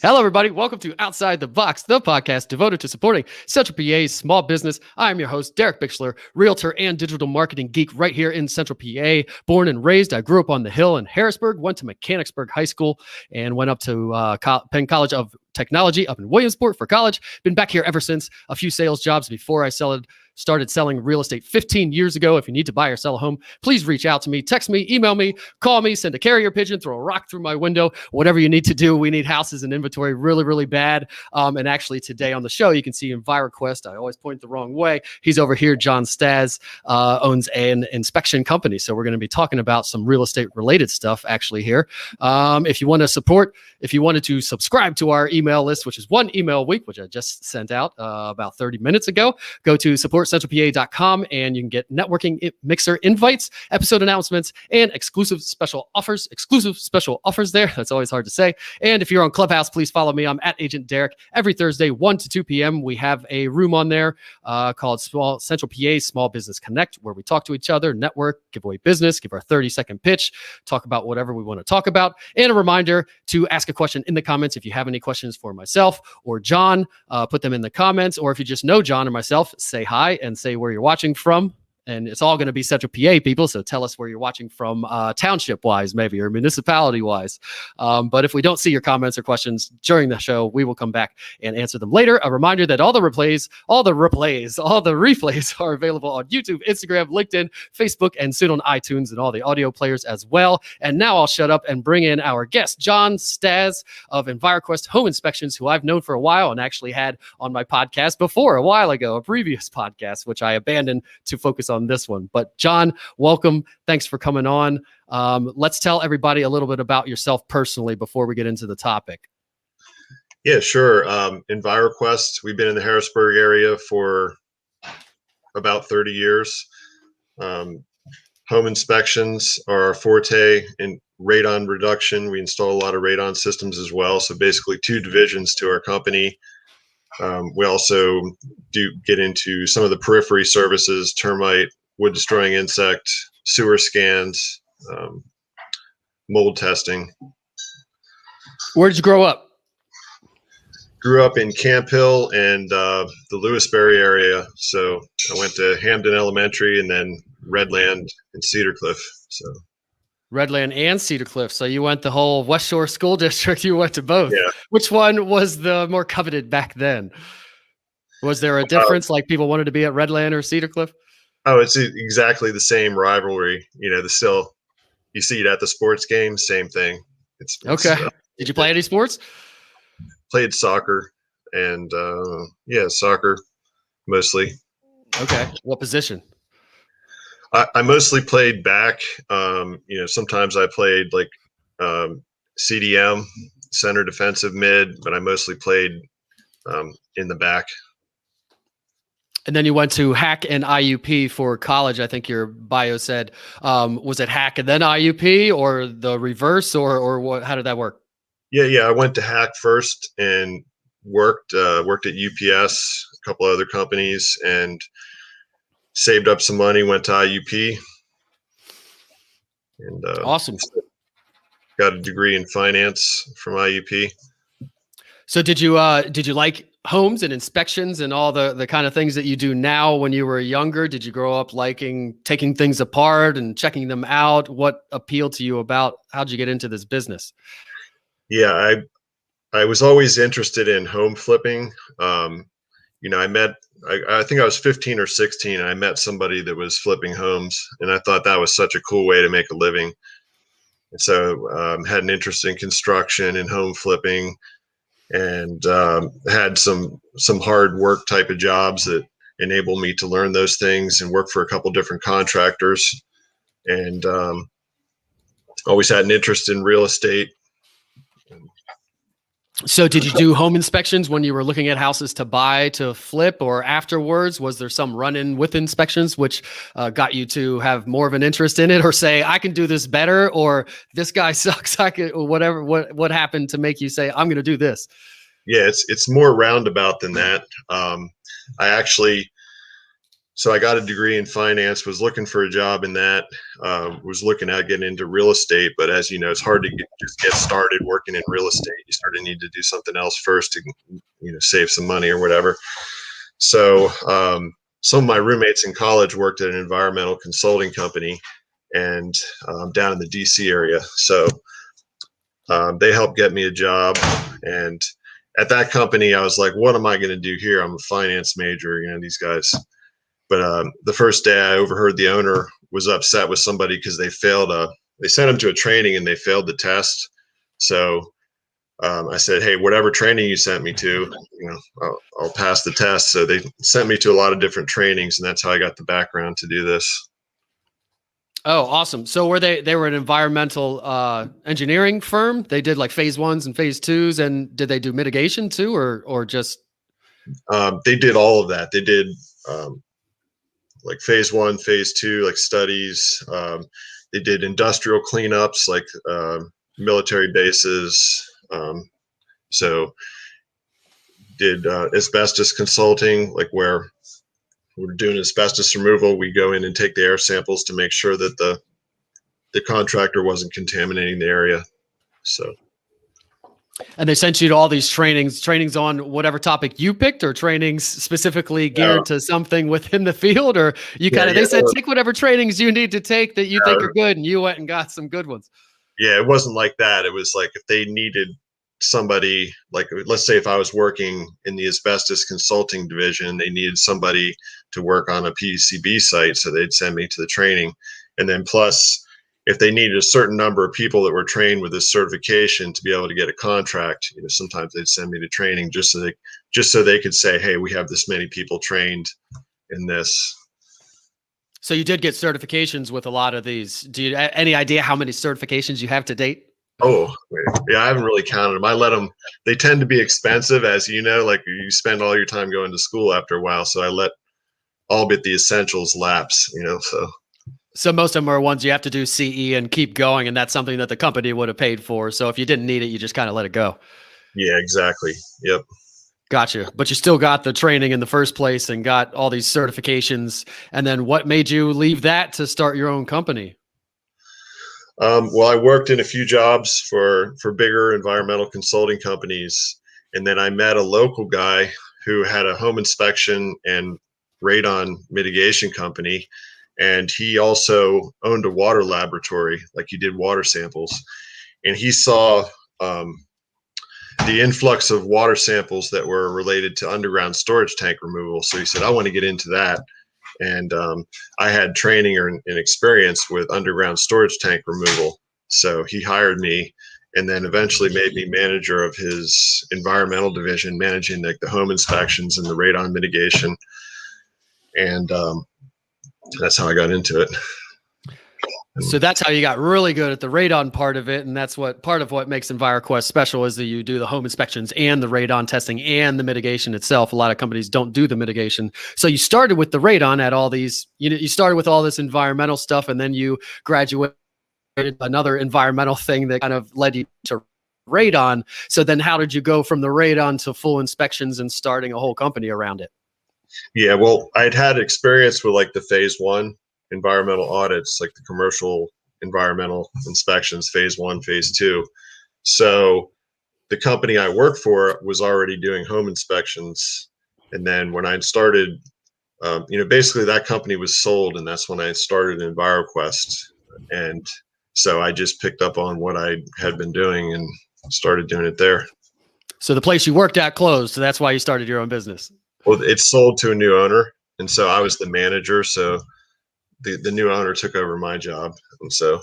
Hello, everybody. Welcome to Outside the Box, the podcast devoted to supporting Central PA's small business. I'm your host, Derek Bixler, realtor and digital marketing geek right here in Central PA. Born and raised, I grew up on the Hill in Harrisburg, went to Mechanicsburg High School, and went up to Penn College of Technology up in Williamsport for college. Been back here ever since. A few sales jobs before I started selling real estate 15 years ago. If you need to buy or sell a home, please reach out to me, text me, email me, call me, send a carrier pigeon, throw a rock through my window, whatever you need to do. We need houses and inventory really, really bad. And actually today on the show, you can see Enviroquest. I always point the wrong way. He's over here. John Staz owns an inspection company. So we're going to be talking about some real estate related stuff actually here. If you want to support, if you wanted to subscribe to our email list, which is one email a week, which I just sent out about 30 minutes ago, go to supportcentralpa.com and you can get networking mixer invites, episode announcements, and exclusive special offers there. That's always hard to say. And if you're on Clubhouse, please follow me. I'm at Agent Derek. Every Thursday, 1 to 2 p.m., we have a room on there called Central PA Small Business Connect, where we talk to each other, network, give away business, give our 30-second pitch, talk about whatever we want to talk about. And a reminder to ask a question in the comments. If you have any questions for myself or John, put them in the comments. Or if you just know John or myself, say hi and say where you're watching from. And it's all going to be Central PA people. So tell us where you're watching from township wise, maybe, or municipality wise. But if we don't see your comments or questions during the show, we will come back and answer them later. A reminder that all the replays are available on YouTube, Instagram, LinkedIn, Facebook, and soon on iTunes and all the audio players as well. And now I'll shut up and bring in our guest, John Staz of Enviroquest Home Inspections, who I've known for a while and actually had on my podcast before a while ago, a previous podcast, which I abandoned to focus on this one. But John, welcome. Thanks for coming on. Let's tell everybody a little bit about yourself personally before we get into the topic. Yeah, sure. Enviroquest, we've been in the Harrisburg area for about 30 years. Home inspections are our forte in radon reduction. We install a lot of radon systems as well. So basically 2 divisions to our company. We also do get into some of the periphery services, termite, wood destroying insect, sewer scans, mold testing. Where did you grow up? Grew up in Camp Hill and the Lewisberry area. So I went to Hamden Elementary and then Redland and Cedar Cliff. So Redland and Cedar Cliff. So you went the whole West Shore School District. You went to both. Yeah. Which one was the more coveted back then? Was there a difference? Like people wanted to be at Redland or Cedar Cliff? Oh, it's exactly the same rivalry. You know, you see it at the sports games, same thing. It's okay. Did you play any sports? Played soccer and soccer mostly. Okay. What position? I mostly played back. Sometimes I played like CDM, center defensive mid, but I mostly played in the back. And then you went to HACC and IUP for college. I think your bio said, was it HACC and then IUP or the reverse or what? How did that work? Yeah. I went to HACC first and worked at UPS, a couple other companies, and saved up some money, went to IUP, and awesome. Got a degree in finance from IUP. So did you like homes and inspections and all the kind of things that you do now when you were younger? Did you grow up liking taking things apart and checking them out? What appealed to you about how'd you get into this business? Yeah, I was always interested in home flipping. I think I was 15 or 16 and I met somebody that was flipping homes and I thought that was such a cool way to make a living. And so had an interest in construction and home flipping and had some hard work type of jobs that enabled me to learn those things and work for a couple different contractors and always had an interest in real estate. So did you do home inspections when you were looking at houses to buy, to flip, or afterwards? Was there some run-in with inspections which got you to have more of an interest in it or say, I can do this better, or this guy sucks, I could, or whatever? What happened to make you say, I'm going to do this? Yeah, it's more roundabout than that. I actually so I got a degree in finance, was looking for a job in that, was looking at getting into real estate, but as you know, it's hard to just get started working in real estate. You sort of need to do something else first to, save some money or whatever. So some of my roommates in college worked at an environmental consulting company and down in the DC area. So they helped get me a job. And at that company, I was like, what am I going to do here? I'm a finance major, these guys. But the first day I overheard the owner was upset with somebody because they failed they sent him to a training and they failed the test. So I said, hey, whatever training you sent me to, I'll pass the test. So they sent me to a lot of different trainings, and that's how I got the background to do this. Oh, awesome. So they were an environmental engineering firm? They did like phase 1s and phase 2s, and did they do mitigation too, or just? They did all of that. They did like phase 1, phase 2, like studies. They did industrial cleanups, like military bases. So did asbestos consulting, like where we're doing asbestos removal. We go in and take the air samples to make sure that the contractor wasn't contaminating the area. So. And they sent you to all these trainings on whatever topic you picked, or trainings specifically geared to something within the field, or you they said, take whatever trainings you need to take that you think are good, and you went and got some good ones. Yeah, it wasn't like that. It was like if they needed somebody, like let's say if I was working in the asbestos consulting division, they needed somebody to work on a PCB site, so they'd send me to the training. And then plus, if they needed a certain number of people that were trained with this certification to be able to get a contract, sometimes they'd send me to training just so they could say, hey, we have this many people trained in this. So you did get certifications with a lot of these. Do you have any idea how many certifications you have to date? Oh, yeah, I haven't really counted them. I let them, they tend to be expensive, as you know, like you spend all your time going to school after a while. So I let all but the essentials lapse, So most of them are ones you have to do CE and keep going, and that's something that the company would have paid for. So if you didn't need it, you just kind of let it go. Yeah, exactly. Yep. Gotcha. But you still got the training in the first place and got all these certifications. And then what made you leave that to start your own company? Well, I worked in a few jobs for bigger environmental consulting companies, and then I met a local guy who had a home inspection and radon mitigation company, and he also owned a water laboratory, like he did water samples, and he saw the influx of water samples that were related to underground storage tank removal. So he said, I want to get into that. And I had training and experience with underground storage tank removal. So he hired me and then eventually made me manager of his environmental division, managing like the home inspections and the radon mitigation. And that's how I got into it. So that's how you got really good at the radon part of it. And that's part of what makes Enviroquest special, is that you do the home inspections and the radon testing and the mitigation itself. A lot of companies don't do the mitigation. So you started with the radon at all these, you started with all this environmental stuff, and then you graduated another environmental thing that kind of led you to radon. So then how did you go from the radon to full inspections and starting a whole company around it? Yeah, well, I'd had experience with like the phase 1 environmental audits, like the commercial environmental inspections, phase 1, phase 2. So the company I worked for was already doing home inspections. And then when I started, basically that company was sold, and that's when I started Enviroquest. And so I just picked up on what I had been doing and started doing it there. So the place you worked at closed, so that's why you started your own business. Well, it sold to a new owner, and so I was the manager. So the new owner took over my job, and so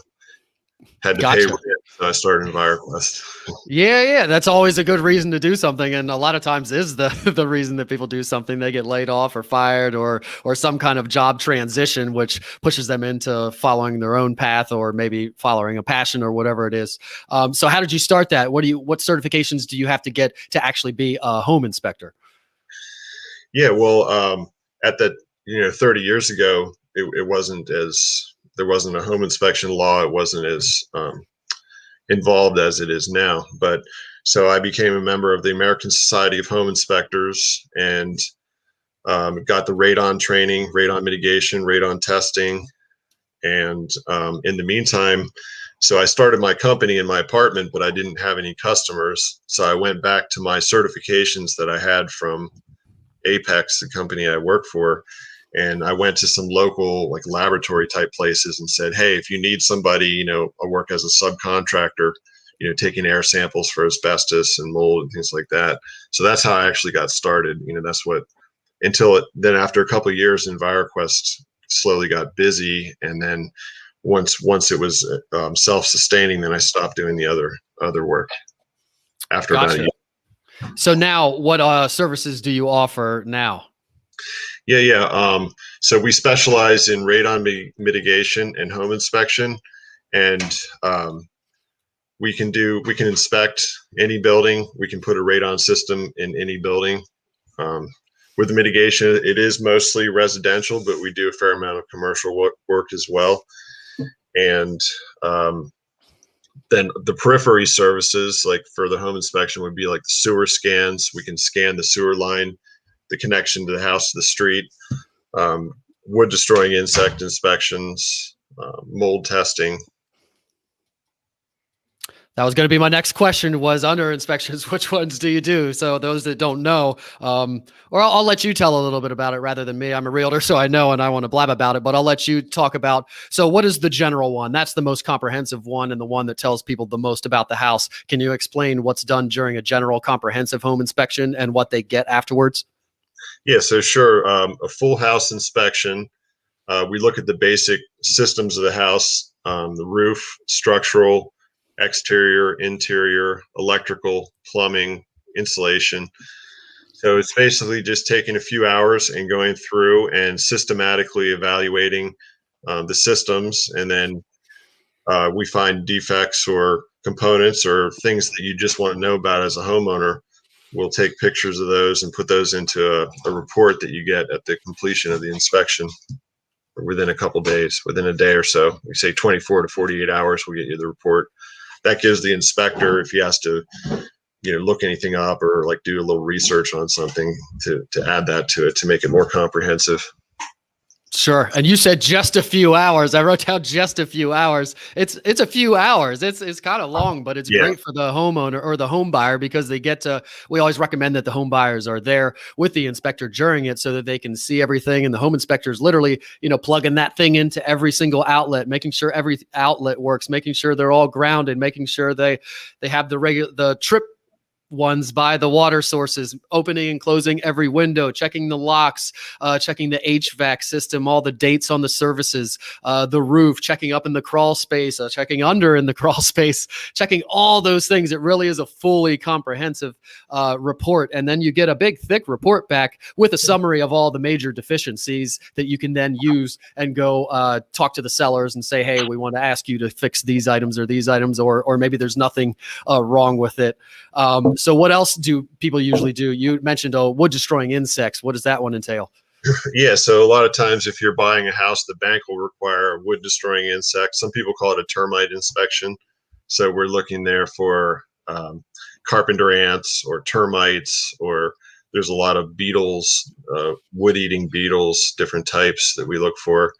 had to pay rent. So I started Enviroquest. Yeah, that's always a good reason to do something, and a lot of times is the reason that people do something. They get laid off or fired or some kind of job transition, which pushes them into following their own path or maybe following a passion or whatever it is. So how did you start that? What certifications do you have to get to actually be a home inspector? Yeah, well, at that 30 years ago, it wasn't there wasn't a home inspection law. It wasn't as involved as it is now. But so I became a member of the American Society of Home Inspectors, and Got the radon training, radon mitigation, radon testing. And in the meantime, so I started my company in my apartment, but I didn't have any customers. So I went back to my certifications that I had from Apex, the company I work for. And I went to some local like laboratory type places and said, hey, if you need somebody, I work as a subcontractor, taking air samples for asbestos and mold and things like that. So that's how I actually got started. That's what, then after a couple of years, Enviroquest slowly got busy. And then once it was self-sustaining, then I stopped doing the other work after about a year. So now what services do you offer now? Yeah. So we specialize in radon mitigation and home inspection. And we can inspect any building. We can put a radon system in any building. With the mitigation, it is mostly residential, but we do a fair amount of commercial work as well. And then the periphery services, like for the home inspection, would be like the sewer scans. We can scan the sewer line, the connection to the house to the street, wood destroying insect inspections, mold testing. That was going to be my next question, was under inspections, which ones do you do? So those that don't know, or I'll let you tell a little bit about it rather than me. I'm a realtor, so I know, and I want to blab about it, but I'll let you talk about, so what is the general one? That's the most comprehensive one and the one that tells people the most about the house. Can you explain what's done during a general comprehensive home inspection and what they get afterwards? Yeah, so sure. A full house inspection. We look at the basic systems of the house, the roof, structural, exterior, interior, electrical, plumbing, insulation. So it's basically just taking a few hours and going through and systematically evaluating the systems. And then we find defects or components or things that you just want to know about as a homeowner. We'll take pictures of those and put those into a report that you get at the completion of the inspection within a couple days, within a day or so. We say 24 to 48 hours, we'll get you the report. That gives the inspector, if he has to, look anything up or like do a little research on something, to add that to it to make it more comprehensive. Sure. And you said just a few hours. I wrote down just a few hours. It's a few hours. It's kind of long, but it's great for the homeowner or the home buyer, because we always recommend that the home buyers are there with the inspector during it so that they can see everything. And the home inspector is literally, plugging that thing into every single outlet, making sure every outlet works, making sure they're all grounded, making sure they have the trip ones by the water sources, opening and closing every window, checking the locks, checking the HVAC system, all the dates on the services, the roof, checking up in the crawl space, checking under in the crawl space, checking all those things. It really is a fully comprehensive report. And then you get a big, thick report back with a summary of all the major deficiencies that you can then use and go talk to the sellers and say, hey, we want to ask you to fix these items, or maybe there's nothing wrong with it. So what else do people usually do? You mentioned wood destroying insects. What does that one entail? Yeah, so a lot of times if you're buying a house, the bank will require a wood destroying insect. Some people call it a termite inspection. So we're looking there for carpenter ants or termites, or there's a lot of beetles, wood eating beetles, different types that we look for.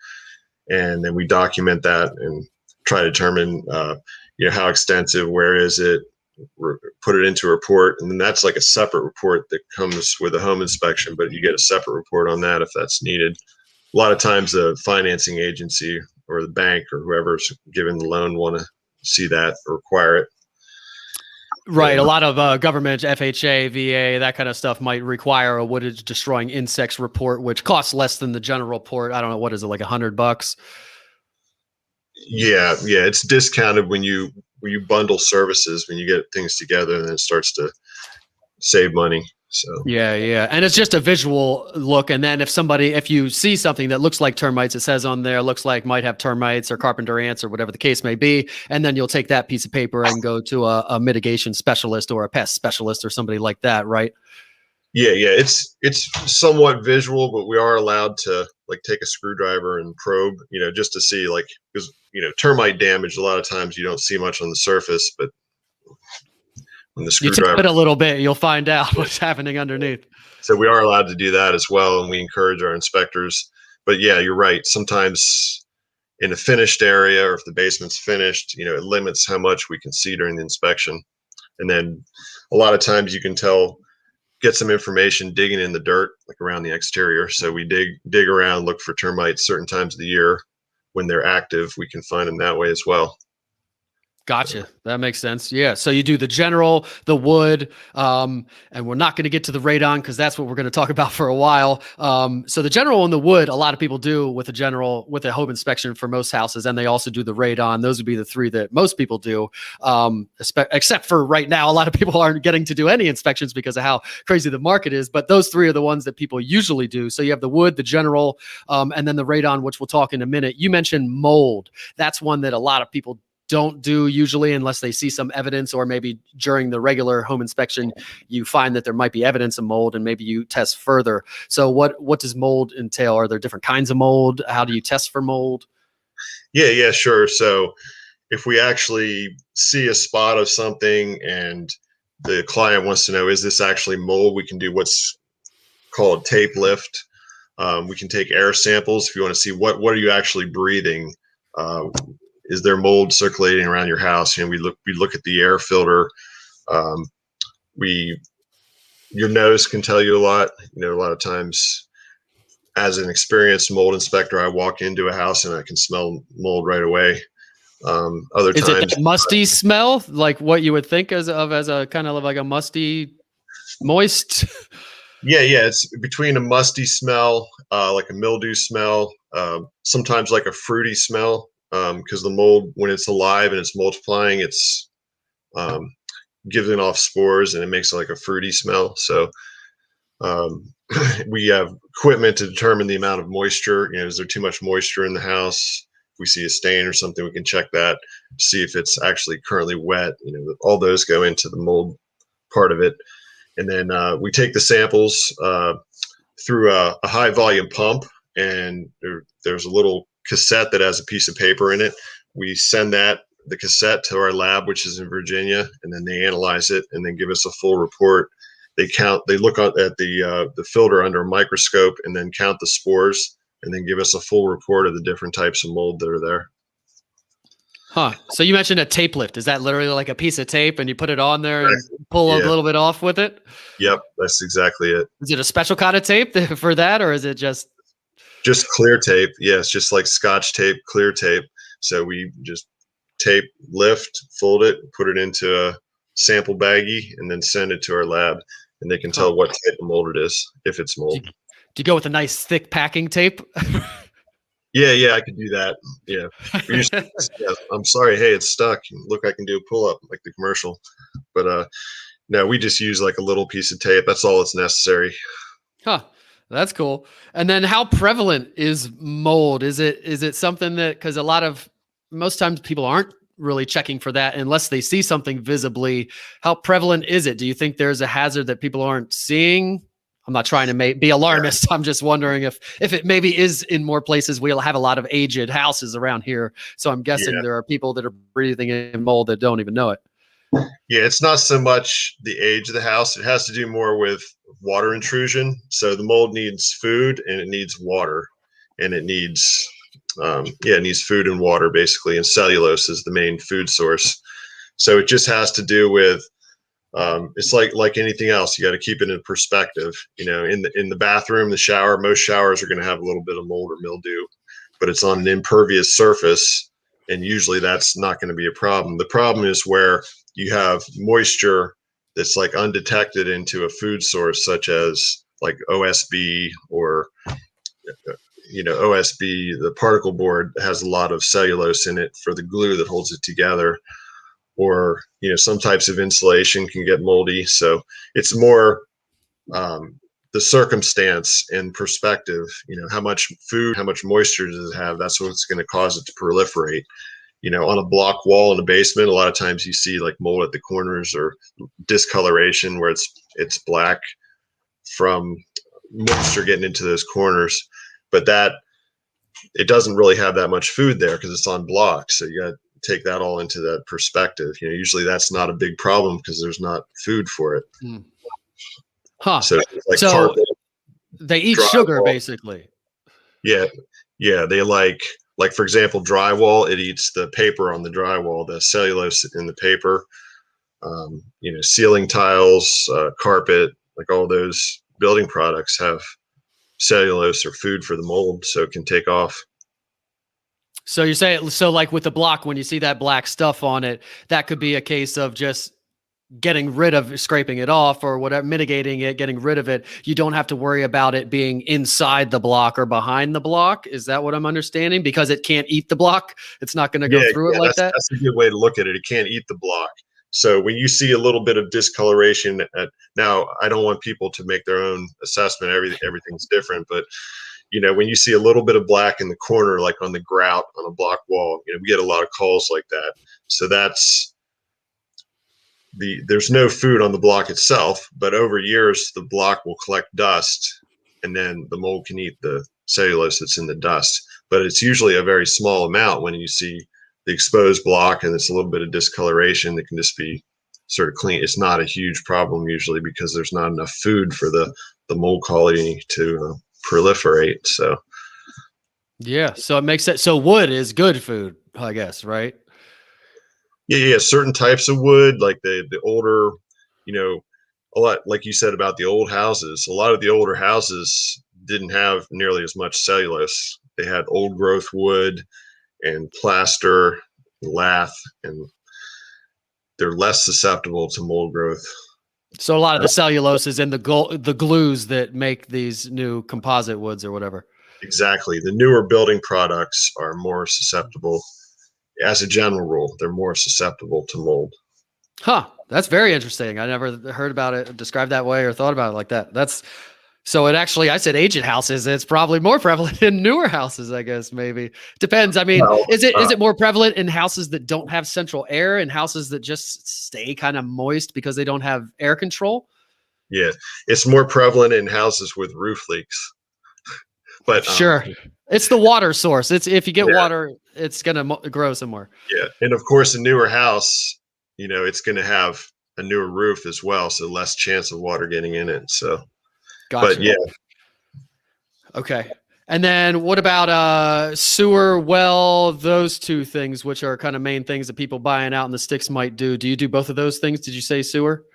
And then we document that and try to determine how extensive, where is it, put it into a report. And then that's like a separate report that comes with a home inspection, but you get a separate report on that if that's needed. A lot of times the financing agency or the bank or whoever's giving the loan want to see that or require it. Right. A lot of government, FHA, VA, that kind of stuff might require a wood destroying insects report, which costs less than the general report. I don't know. What is it, like $100? Yeah. It's discounted when you bundle services, when you get things together, and then it starts to save money. So yeah. And it's just a visual look. And then if you see something that looks like termites, it says on there, looks like might have termites or carpenter ants or whatever the case may be. And then you'll take that piece of paper and go to a mitigation specialist or a pest specialist or somebody like that, right? Yeah. It's somewhat visual, but we are allowed to like take a screwdriver and probe, just to see, like, because termite damage, a lot of times you don't see much on the surface, but when the You tap screwdriver. it a little bit, you'll find out what's happening underneath. So we are allowed to do that as well, and we encourage our inspectors. But yeah, you're right. Sometimes in a finished area, or if the basement's finished, it limits how much we can see during the inspection. And then a lot of times you can get some information digging in the dirt, like around the exterior. So we dig around, look for termites certain times of the year. When they're active, we can find them that way as well. Gotcha. That makes sense. Yeah. So you do the general, the wood, and we're not going to get to the radon because that's what we're going to talk about for a while. So the general and the wood, a lot of people do with a home inspection for most houses, and they also do the radon. Those would be the three that most people do, except for right now. A lot of people aren't getting to do any inspections because of how crazy the market is. But those three are the ones that people usually do. So you have the wood, the general, and then the radon, which we'll talk in a minute. You mentioned mold. That's one that a lot of people don't do usually unless they see some evidence, or maybe during the regular home inspection, you find that there might be evidence of mold and maybe you test further. So what does mold entail? Are there different kinds of mold? How do you test for mold? Yeah, sure. So if we actually see a spot of something and the client wants to know, is this actually mold? We can do what's called tape lift. We can take air samples if you want to see what are you actually breathing. Is there mold circulating around your house? We look at the air filter. Your nose can tell you a lot. A lot of times, as an experienced mold inspector, I walk into a house and I can smell mold right away. Other Is times, it that musty smell, like what you would think as a kind of like a musty, moist? Yeah, it's between a musty smell, like a mildew smell, sometimes like a fruity smell. Because the mold, when it's alive and it's multiplying, it's giving off spores and it makes like a fruity smell. So we have equipment to determine the amount of moisture. Is there too much moisture in the house? If we see a stain or something, we can check that to see if it's actually currently wet. All those go into the mold part of it. And then we take the samples through a high volume pump, and there's a little cassette that has a piece of paper in it. We send the cassette to our lab, which is in Virginia, and then they analyze it and then give us a full report. They look at the filter under a microscope and then count the spores and then give us a full report of the different types of mold that are there. Huh. So you mentioned a tape lift. Is that literally like a piece of tape and you put it on there and pull a little bit off with it? Yep, that's exactly it. Is it a special kind of tape for that, or is it just clear tape? Yeah, it's just like Scotch tape, clear tape. So we just tape, lift, fold it, put it into a sample baggie, and then send it to our lab, and they can tell what type of mold it is, if it's mold. Do you go with a nice thick packing tape? Yeah, I could do that. Yeah. I'm sorry. Hey, it's stuck. Look, I can do a pull up like the commercial. But no, we just use like a little piece of tape. That's all that's necessary. Huh. That's cool. And then how prevalent is mold? Is it something that, because most times people aren't really checking for that unless they see something visibly. How prevalent is it? Do you think there's a hazard that people aren't seeing? I'm not trying to be alarmist. I'm just wondering if it maybe is in more places. We'll have a lot of aged houses around here. So I'm guessing there are people that are breathing in mold that don't even know it. Yeah, it's not so much the age of the house. It has to do more with water intrusion. So the mold needs food and it needs water, and it needs food and water basically. And cellulose is the main food source. So it just has to do with it's like anything else. You got to keep it in perspective. In the bathroom, the shower, most showers are going to have a little bit of mold or mildew, but it's on an impervious surface, and usually that's not going to be a problem. The problem is where you have moisture that's like undetected into a food source, such as like OSB or OSB. The particle board has a lot of cellulose in it for the glue that holds it together. Or some types of insulation can get moldy. So it's more the circumstance and perspective. How much food, how much moisture does it have? That's what's going to cause it to proliferate. On a block wall in a basement, a lot of times you see like mold at the corners or discoloration where it's black from moisture getting into those corners. But it doesn't really have that much food there because it's on blocks. So you got take that all into that perspective. Usually that's not a big problem because there's not food for it. Huh. So like so carpet, they eat drywall. sugar, basically. Yeah. They like for example, drywall, it eats the paper on the drywall, the cellulose in the paper. Ceiling tiles, carpet, like all those building products have cellulose or food for the mold, so it can take off. So you're saying, so like with the block, when you see that black stuff on it, that could be a case of just getting rid of, scraping it off or whatever, mitigating it, getting rid of it. You don't have to worry about it being inside the block or behind the block. Is that what I'm understanding? Because it can't eat the block. It's not going to go through it like that. That's a good way to look at it. It can't eat the block. So when you see a little bit of discoloration, now I don't want people to make their own assessment. Everything's different, but when you see a little bit of black in the corner, like on the grout on a block wall, we get a lot of calls like that. So there's no food on the block itself, but over years the block will collect dust, and then the mold can eat the cellulose that's in the dust. But it's usually a very small amount when you see the exposed block and it's a little bit of discoloration that can just be sort of clean. It's not a huge problem usually because there's not enough food for the mold colony to proliferate. So yeah, so it makes sense. So wood is good food, I guess, right? Yeah. Certain types of wood, like the older, a lot, like you said about the old houses, a lot of the older houses didn't have nearly as much cellulose. They had old growth wood and plaster, lath, and they're less susceptible to mold growth. So a lot of the cellulose is in the glues that make these new composite woods or whatever. Exactly. The newer building products are more susceptible. As a general rule, they're more susceptible to mold. Huh. That's very interesting. I never heard about it described that way or thought about it like that. So it actually, I said ancient houses. It's probably more prevalent in newer houses, I guess, maybe. Depends. I mean, is it more prevalent in houses that don't have central air and houses that just stay kind of moist because they don't have air control? Yeah. It's more prevalent in houses with roof leaks. But sure. It's the water source. If you get water, it's going to grow somewhere. Yeah. And of course, a newer house, it's going to have a newer roof as well. So less chance of water getting in it. So, gotcha. But yeah. Okay. And then what about sewer, well, those two things, which are kind of main things that people buying out in the sticks might do. Do you do both of those things? Did you say sewer?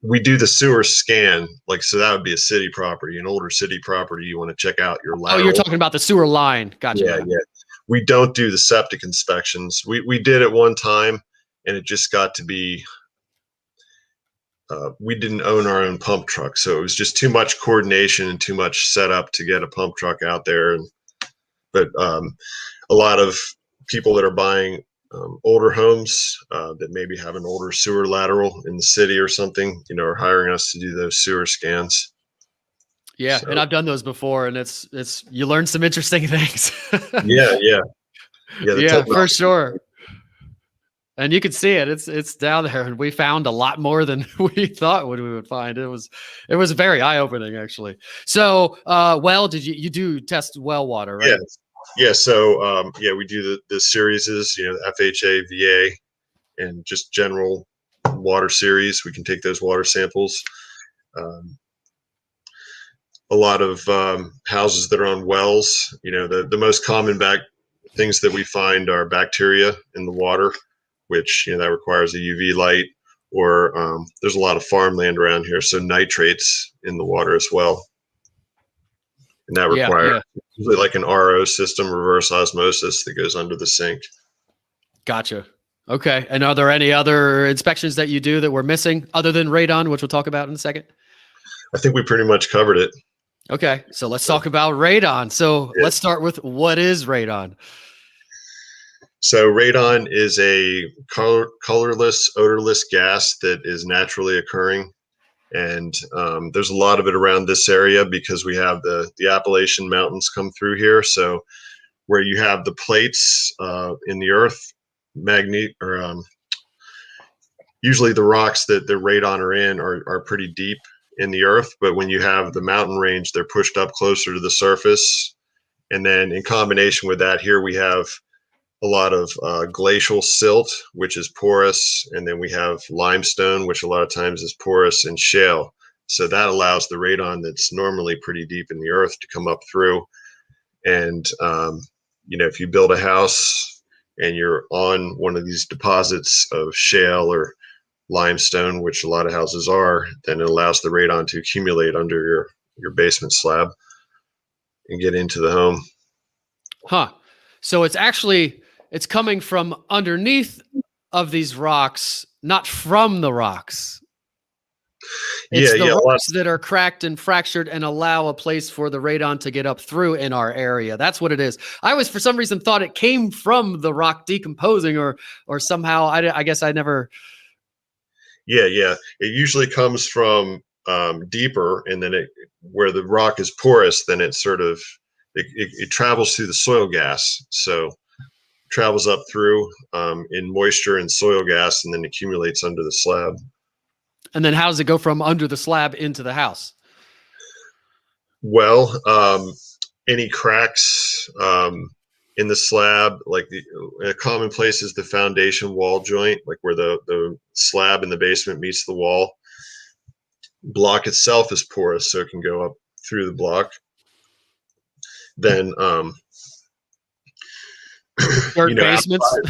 We do the sewer scan, so that would be a city property, an older city property. You want to check out your lateral. Oh, you're talking about the sewer line. Gotcha. Yeah. We don't do the septic inspections. We did at one time, and it just got to be, we didn't own our own pump truck. So it was just too much coordination and too much setup to get a pump truck out there. But a lot of people that are buying older homes that maybe have an older sewer lateral in the city or something, are hiring us to do those sewer scans. Yeah. So. And I've done those before, and it's you learn some interesting things. Yeah, for sure. And you can see it. It's down there, and we found a lot more than we thought we would find. It was very eye-opening, actually. So, did you do test well water, right? Yeah. So, we do the series, FHA, VA, and just general water series. We can take those water samples. A lot of houses that are on wells, the most common things that we find are bacteria in the water, which, that requires a UV light, or there's a lot of farmland around here. So nitrates in the water as well. And that requires usually like an RO system, reverse osmosis, that goes under the sink. Gotcha. Okay. And are there any other inspections that you do that we're missing other than radon, which we'll talk about in a second? I think we pretty much covered it. Okay. So let's talk about radon. So let's start with, what is radon? So radon is a colorless, odorless gas that is naturally occurring. And there's a lot of it around this area because we have the Appalachian Mountains come through here. So where you have the plates in the earth, usually the rocks that the radon are in are pretty deep in the earth. But when you have the mountain range, they're pushed up closer to the surface. And then in combination with that, here we have a lot of glacial silt, which is porous, and then we have limestone, which a lot of times is porous, and shale. So that allows the radon that's normally pretty deep in the earth to come up through. And if you build a house and you're on one of these deposits of shale or limestone, which a lot of houses are, then it allows the radon to accumulate under your basement slab and get into the home. Huh. So it's coming from underneath of these rocks, not from the rocks. It's the rocks that are cracked and fractured and allow a place for the radon to get up through in our area. That's what it is. I was, for some reason, thought it came from the rock decomposing or somehow. I guess I never. Yeah. It usually comes from deeper, and then where the rock is porous, then it sort of it travels through the soil gas. So it travels up through in moisture and soil gas, and then accumulates under the slab. And then how does it go from under the slab into the house? Well, any cracks in the slab, like a common place is the foundation wall joint, like where the slab in the basement meets the wall. Block itself is porous, so it can go up through the block. Then dirt basements.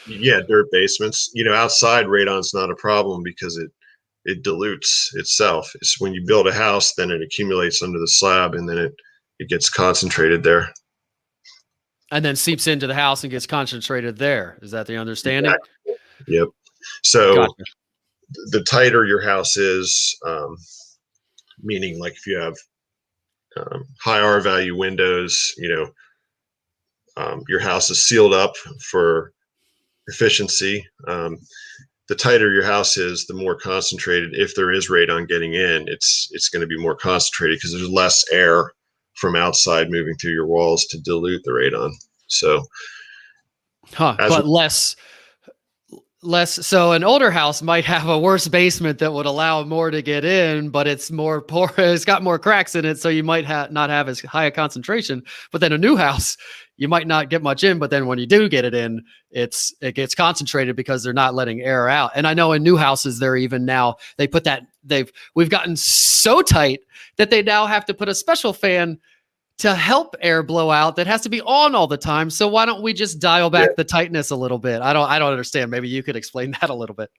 Dirt basements. Outside radon's not a problem because it dilutes itself. It's when you build a house, then it accumulates under the slab, and then it gets concentrated there. And then seeps into the house and gets concentrated there. Is that the understanding? Exactly. Yep. So gotcha. The tighter your house is, meaning like if you have high R value windows, your house is sealed up for efficiency. The tighter your house is, the more concentrated. If there is radon getting in, it's going to be more concentrated because there's less air from outside moving through your walls to dilute the radon. So, but less. So an older house might have a worse basement that would allow more to get in, but it's more porous. It's got more cracks in it, so you might not have as high a concentration. But then a new house, you might not get much in, but then when you do get it in, it gets concentrated because they're not letting air out. And I know in new houses, they're even now they put that we've gotten so tight that they now have to put a special fan to help air blow out that has to be on all the time. So why don't we just dial back the tightness a little bit? I don't understand. Maybe you could explain that a little bit.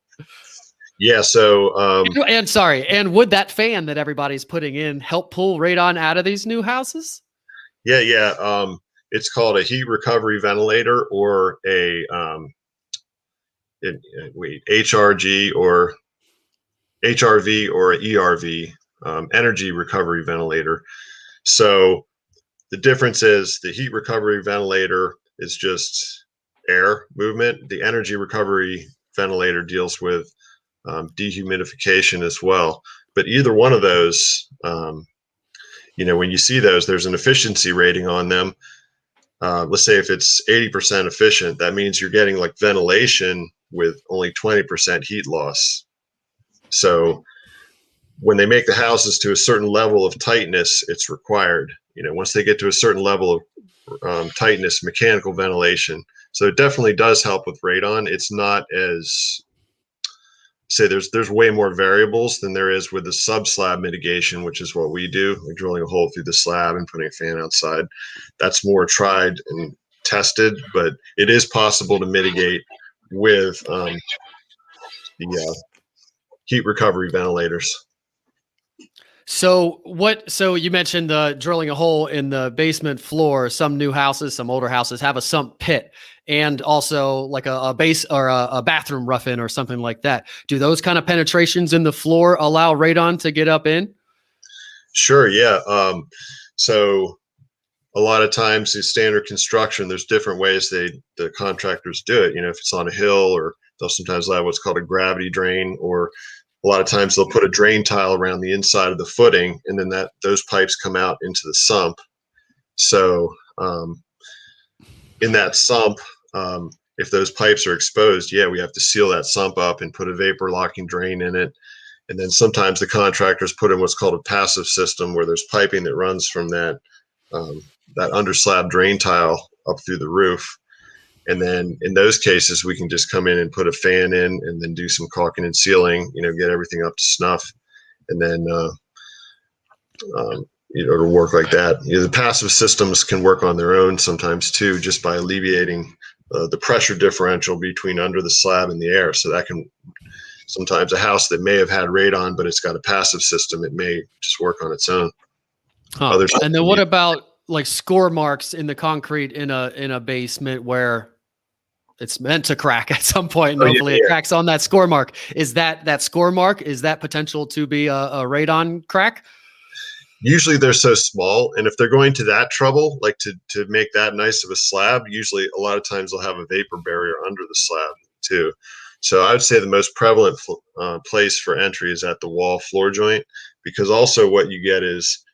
Yeah. So, and would that fan that everybody's putting in help pull radon out of these new houses? Yeah. It's called a heat recovery ventilator or a HRG or HRV or ERV, energy recovery ventilator. So the difference is the heat recovery ventilator is just air movement. The energy recovery ventilator deals with dehumidification as well. But either one of those, when you see those, there's an efficiency rating on them. Let's say if it's 80% efficient, that means you're getting like ventilation with only 20% heat loss. So when they make the houses to a certain level of tightness, it's required. Once they get to a certain level of tightness, mechanical ventilation. So it definitely does help with radon. It's not as, say, there's way more variables than there is with the sub-slab mitigation, which is what we do, like drilling a hole through the slab and putting a fan outside. That's more tried and tested, but it is possible to mitigate with the heat recovery ventilators. So you mentioned drilling a hole in the basement floor. Some new houses, some older houses have a sump pit and also like a base or a bathroom rough-in or something like that. Do those kind of penetrations in the floor allow radon to get up in? Sure. Yeah. So a lot of times the standard construction, there's different ways the contractors do it. If it's on a hill, or they'll sometimes have what's called a gravity drain, or a lot of times they'll put a drain tile around the inside of the footing, and then those pipes come out into the sump. So in that sump, if those pipes are exposed, we have to seal that sump up and put a vapor locking drain in it. And then sometimes the contractors put in what's called a passive system, where there's piping that runs from that underslab drain tile up through the roof. And then in those cases, we can just come in and put a fan in and then do some caulking and sealing, get everything up to snuff. And then, it'll work like that. The passive systems can work on their own sometimes too, just by alleviating the pressure differential between under the slab and the air. So that can, sometimes a house that may have had radon, but it's got a passive system, it may just work on its own. And then what about like score marks in the concrete in a basement where it's meant to crack at some point, and hopefully it cracks on that score mark? Is that score mark, is that potential to be a radon crack? Usually they're so small, and if they're going to that trouble, like to make that nice of a slab, usually a lot of times they'll have a vapor barrier under the slab too. So I would say the most prevalent place for entry is at the wall floor joint, because also what you get is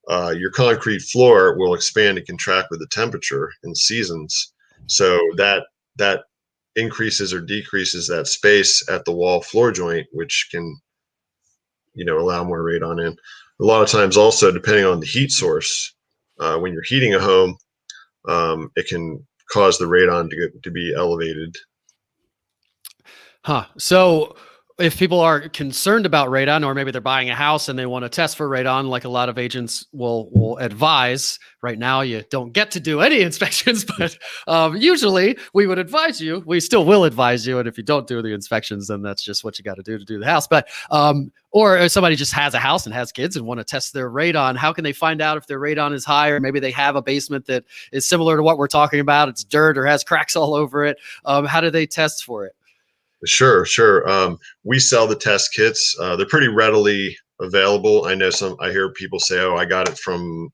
your concrete floor will expand and contract with the temperature in seasons. So that increases or decreases that space at the wall floor joint, which can, allow more radon in. A lot of times also, depending on the heat source, when you're heating a home, it can cause the radon to be elevated. So if people are concerned about radon, or maybe they're buying a house and they want to test for radon, like a lot of agents will advise, right now you don't get to do any inspections, but usually we would advise you. We still will advise you. And if you don't do the inspections, then that's just what you got to do the house. But or if somebody just has a house and has kids and want to test their radon, how can they find out if their radon is high? Or maybe they have a basement that is similar to what we're talking about. It's dirt or has cracks all over it. How do they test for it? Sure. We sell the test kits. They're pretty readily available. I hear people say, oh, I got it from,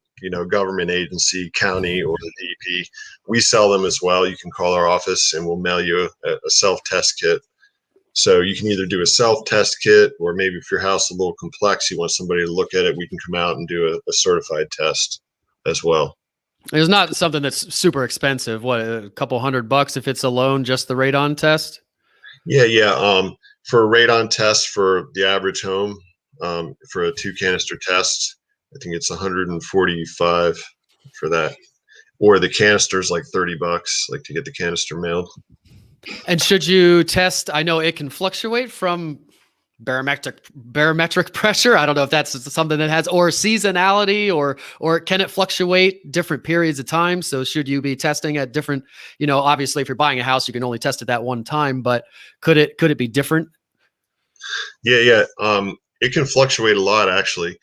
government agency, county, or the DEP. We sell them as well. You can call our office and we'll mail you a self-test kit. So you can either do a self-test kit, or maybe if your house is a little complex, you want somebody to look at it, we can come out and do a certified test as well. It's not something that's super expensive. What, a couple $100 if it's alone, just the radon test? Yeah. For a radon test for the average home, for a 2 canister test, I think it's $145 for that. Or the canister's like $30, like to get the canister mailed. And should you test? I know it can fluctuate from barometric pressure. I don't know if that's something that has, or seasonality, or can it fluctuate different periods of time? So should you be testing at different, obviously if you're buying a house, you can only test it that one time, but could it be different? Yeah. It can fluctuate a lot, actually.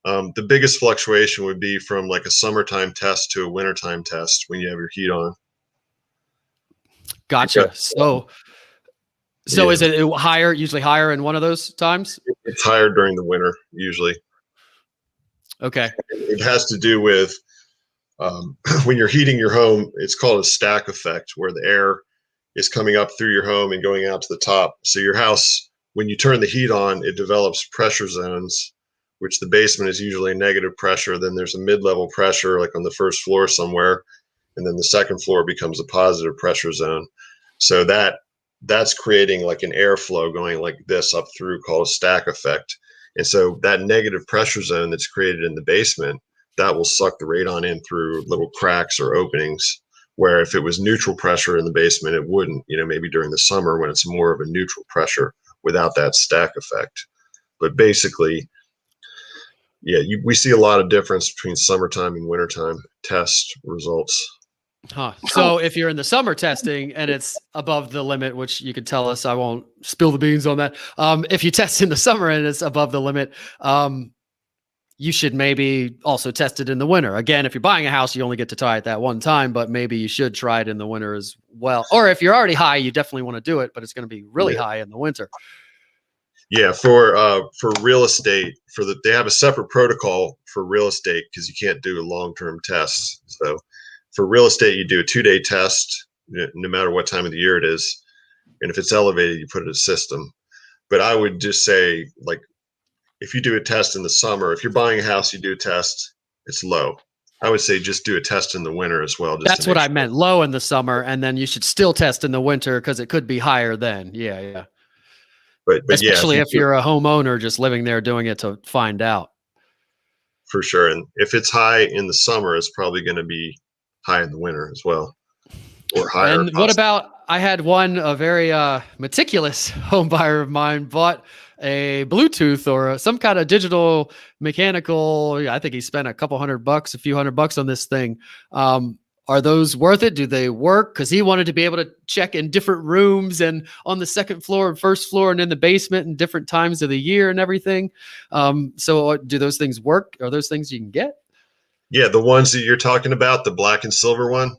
The biggest fluctuation would be from like a summertime test to a wintertime test when you have your heat on. Gotcha. So is it usually higher in one of those times? It's higher during the winter, usually. Okay. It has to do with when you're heating your home, it's called a stack effect, where the air is coming up through your home and going out to the top. So your house, when you turn the heat on, it develops pressure zones, which the basement is usually negative pressure. Then there's a mid-level pressure, like on the first floor somewhere. And then the second floor becomes a positive pressure zone. So that's creating like an airflow going like this up through, called a stack effect. And so that negative pressure zone that's created in the basement, that will suck the radon in through little cracks or openings, where if it was neutral pressure in the basement, it wouldn't, maybe during the summer when it's more of a neutral pressure without that stack effect. But basically, we see a lot of difference between summertime and wintertime test results. So if you're in the summer testing and it's above the limit, which you could tell us, I won't spill the beans on that. If you test in the summer and it's above the limit, you should maybe also test it in the winter. Again, if you're buying a house, you only get to try it that one time, but maybe you should try it in the winter as well. Or if you're already high, you definitely want to do it, but it's going to be really high in the winter. Yeah, for real estate, they have a separate protocol for real estate, because you can't do long-term tests. So for real estate, you do a 2-day test, no matter what time of the year it is. And if it's elevated, you put it in a system. But I would just say, like, if you do a test in the summer, if you're buying a house, you do a test, it's low. I would say just do a test in the winter as well. That's what I meant, low in the summer, and then you should still test in the winter, because it could be higher then. Yeah. But especially if you're a homeowner just living there doing it to find out. For sure. And if it's high in the summer, it's probably going to be high in the winter as well. or higher. And what about, I had a very meticulous home buyer of mine bought a Bluetooth or some kind of digital mechanical. I think he spent a few $100 on this thing. Are those worth it? Do they work? Because he wanted to be able to check in different rooms and on the second floor and first floor and in the basement and different times of the year and everything. So do those things work? Are those things you can get? Yeah, the ones that you're talking about, the black and silver one.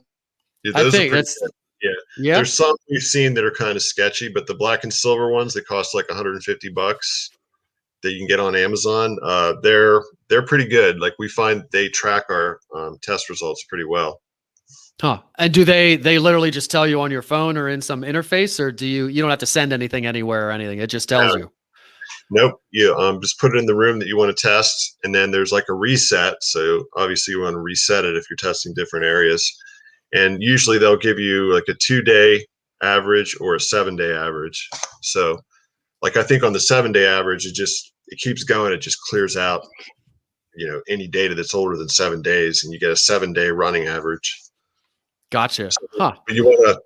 Yeah, I those are think pretty that's, good. Yeah. yeah. There's some we've seen that are kind of sketchy, but the black and silver ones that cost like $150 that you can get on Amazon, they're pretty good. Like we find they track our test results pretty well. Huh. And do they literally just tell you on your phone or in some interface, or do you don't have to send anything anywhere or anything? It just tells you. Nope. You just put it in the room that you want to test, and then there's like a reset. So obviously you want to reset it if you're testing different areas. And usually they'll give you like a 2-day average or a 7-day average. So like I think on the 7-day average, it keeps going. It just clears out, any data that's older than 7 days, and you get a 7-day running average. Gotcha. So, Huh. but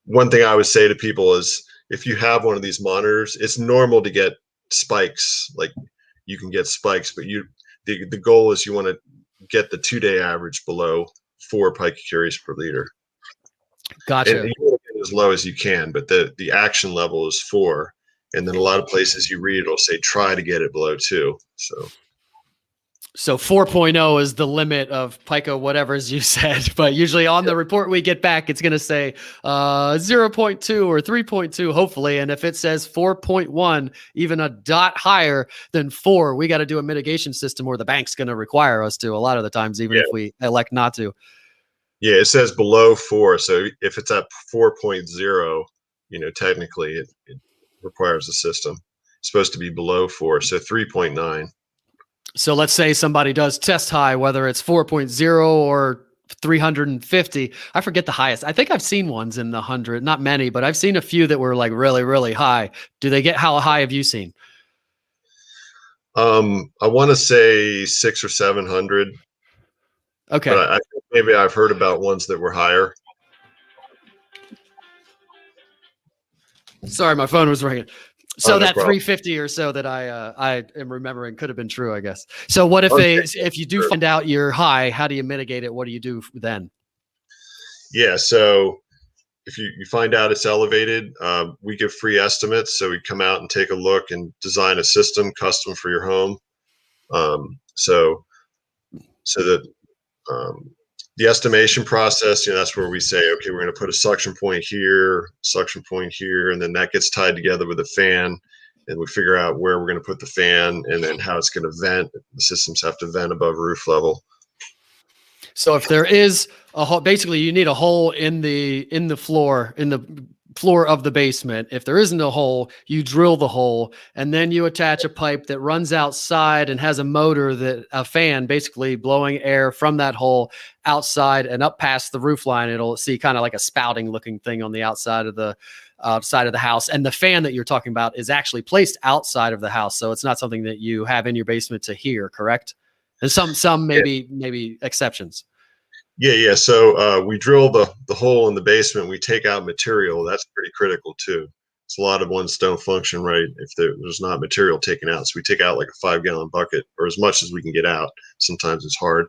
one thing I would say to people is if you have one of these monitors, it's normal to get spikes. Like you can get spikes, but the goal is you want to get the 2-day average below 4 picocuries per liter. Gotcha. And you want to get as low as you can, but the action level is 4. And then a lot of places you read, it'll say try to get it below 2. So 4.0 is the limit of pico, whatever as you said, but usually on the report we get back, it's going to say 0.2 or 3.2, hopefully. And if it says 4.1, even a dot higher than 4, we got to do a mitigation system where the bank's going to require us to a lot of the times, even if we elect not to. Yeah, it says below 4. So if it's at 4.0, technically it requires the system. It's supposed to be below 4, so 3.9. So let's say somebody does test high, whether it's 4.0 or 350. I forget the highest. I think I've seen ones in the 100, not many, but I've seen a few that were like really, really high. How high have you seen? I want to say 600 or 700. Okay. But I think maybe I've heard about ones that were higher. Sorry, my phone was ringing. So no that problem. 350 or so that I am remembering could have been true, I guess. So what if you do find out you're high, how do you mitigate it? What do you do then? Yeah, so if you find out it's elevated, we give free estimates. So we come out and take a look and design a system custom for your home. So that the estimation process, that's where we say, okay, we're going to put a suction point here, and then that gets tied together with a fan, and we figure out where we're going to put the fan and then how it's going to vent. The systems have to vent above roof level. So if there is a hole, basically you need a hole in the floor of the basement. If there isn't a hole, you drill the hole and then you attach a pipe that runs outside and has a motor a fan basically blowing air from that hole outside and up past the roof line. It'll see kind of like a spouting looking thing on the outside of the house. And the fan that you're talking about is actually placed outside of the house. So it's not something that you have in your basement to hear, correct? And some maybe exceptions. Yeah. So we drill the hole in the basement. We take out material. That's pretty critical too. So a lot of ones don't function right if there's not material taken out. So we take out like a 5-gallon bucket or as much as we can get out. Sometimes it's hard.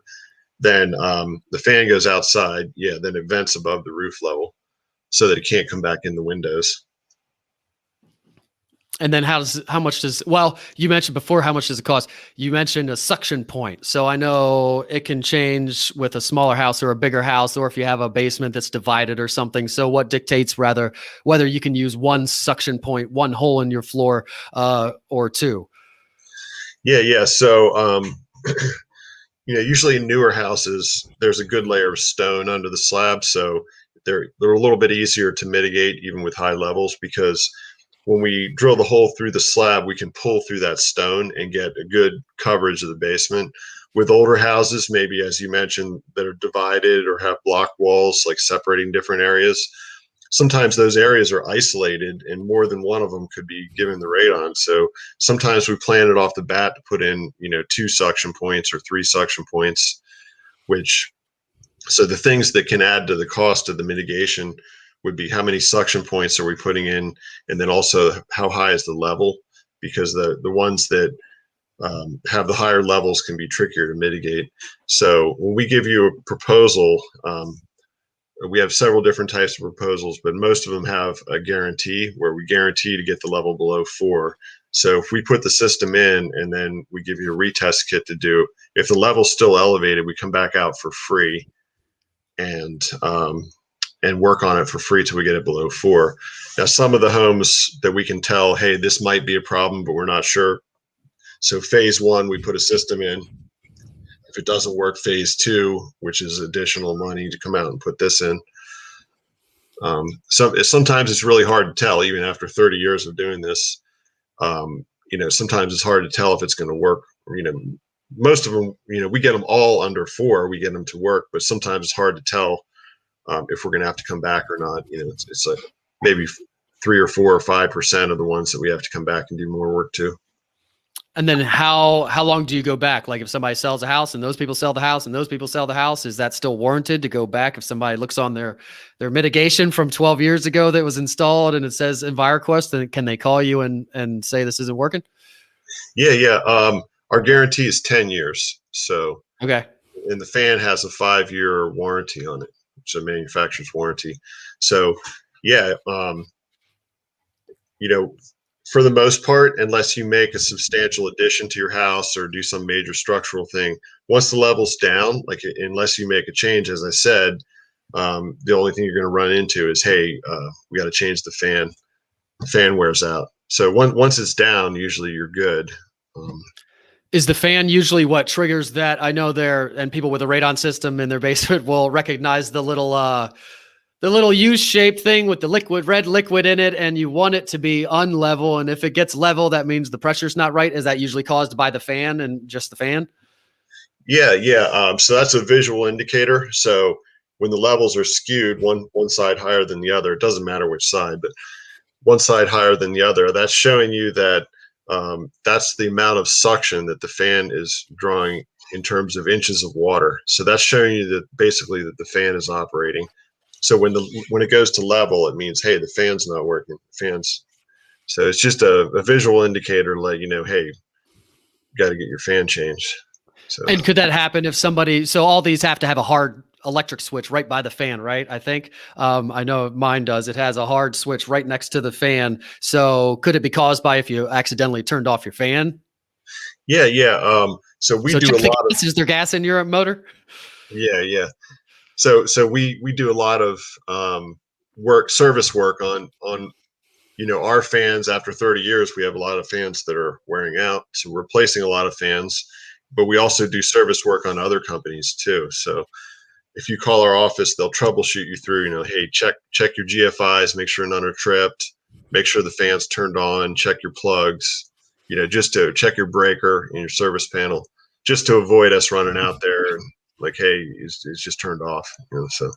Then the fan goes outside. Yeah. Then it vents above the roof level so that it can't come back in the windows. And then you mentioned before, how much does it cost? You mentioned a suction point. So I know it can change with a smaller house or a bigger house, or if you have a basement that's divided or something. So what dictates whether you can use one suction point, one hole in your floor, or two? Yeah. So, usually in newer houses, there's a good layer of stone under the slab. So they're a little bit easier to mitigate even with high levels, because when we drill the hole through the slab, we can pull through that stone and get a good coverage of the basement. With older houses, maybe as you mentioned, that are divided or have block walls, like separating different areas, sometimes those areas are isolated and more than one of them could be given the radon. So sometimes we plan it off the bat to put in, 2 suction points or 3 suction points, which So the things that can add to the cost of the mitigation would be how many suction points are we putting in, and then also how high is the level, because the ones that have the higher levels can be trickier to mitigate. So when we give you a proposal, we have several different types of proposals, but most of them have a guarantee where we guarantee to get the level below 4. So if we put the system in and then we give you a retest kit to do, if the level's still elevated, we come back out for free and work on it for free till we get it below 4. Now, some of the homes that we can tell, hey, this might be a problem, but we're not sure. So phase 1, we put a system in. If it doesn't work, phase 2, which is additional money to come out and put this in. Sometimes it's really hard to tell, even after 30 years of doing this. Sometimes it's hard to tell if it's going to work. Most of them, we get them all under 4. We get them to work, but sometimes it's hard to tell if we're going to have to come back or not. It's like maybe 3 or 4 or 5% of the ones that we have to come back and do more work to. And then how long do you go back? Like if somebody sells a house and those people sell the house and those people sell the house, is that still warranted to go back? If somebody looks on their mitigation from 12 years ago that was installed and it says Enviroquest, then can they call you and say this isn't working? Yeah. Our guarantee is 10 years. So, okay. And the fan has a 5-year warranty on it. It's a manufacturer's warranty. So yeah, for the most part, unless you make a substantial addition to your house or do some major structural thing, once the level's down, like unless you make a change, as I said, the only thing you're going to run into is, hey, we got to change the fan. The fan wears out. So once it's down, usually you're good. Is the fan usually what triggers that? I know and people with a radon system in their basement will recognize the little U-shaped thing with the red liquid in it, and you want it to be unlevel. And if it gets level, that means the pressure's not right. Is that usually caused by the fan and just the fan? Yeah. So that's a visual indicator. So when the levels are skewed, one side higher than the other, it doesn't matter which side, but one side higher than the other, that's showing you that that's the amount of suction that the fan is drawing in terms of inches of water. So that's showing you that basically that the fan is operating. So when it goes to level, it means, hey, the fan's not working. So it's just a visual indicator to let you know, hey, you got to get your fan changed. So. And could that happen if so all these have to have a hard electric switch right by the fan, right? I think, I know mine does. It has a hard switch right next to the fan. So could it be caused by if you accidentally turned off your fan? Yeah. So we do a lot of. Is there gas in your motor? Yeah. So we do a lot of service work on our fans. After 30 years, we have a lot of fans that are wearing out. So we're replacing a lot of fans, but we also do service work on other companies too. So if you call our office, they'll troubleshoot you through, hey, check your GFIs, make sure none are tripped, make sure the fan's turned on, check your plugs, just to check your breaker and your service panel, just to avoid us running out there and like, hey, it's just turned off. So.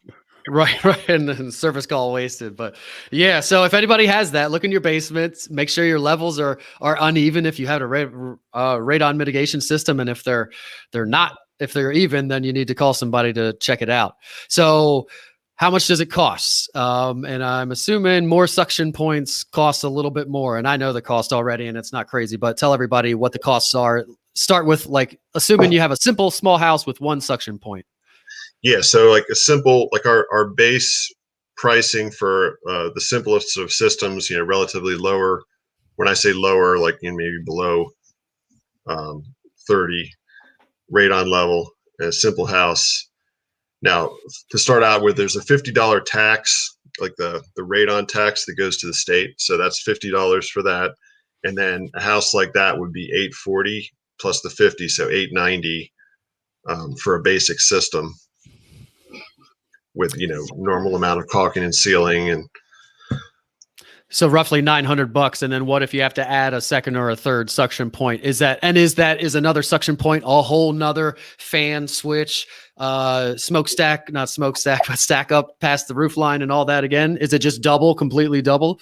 Right. And then service call wasted. But yeah, so if anybody has that, look in your basement, make sure your levels are uneven if you have a radon mitigation system. And if they're even, then you need to call somebody to check it out. So how much does it cost? And I'm assuming more suction points cost a little bit more. And I know the cost already, and it's not crazy, but tell everybody what the costs are. Start with assuming you have a simple small house with one suction point. Yeah, so like a simple, like our base pricing for the simplest of systems, relatively lower. When I say lower, like maybe below 30 radon level in a simple house. Now, to start out with, there's a $50 tax, like the radon tax that goes to the state. So that's $50 for that. And then a house like that would be $840 plus the 50, so $890 for a basic system with normal amount of caulking and sealing. And so roughly $900. And then what if you have to add a second or a third suction point? Is another suction point a whole nother fan switch, smokestack, not smokestack, but stack up past the roof line and all that again? Is it just completely double?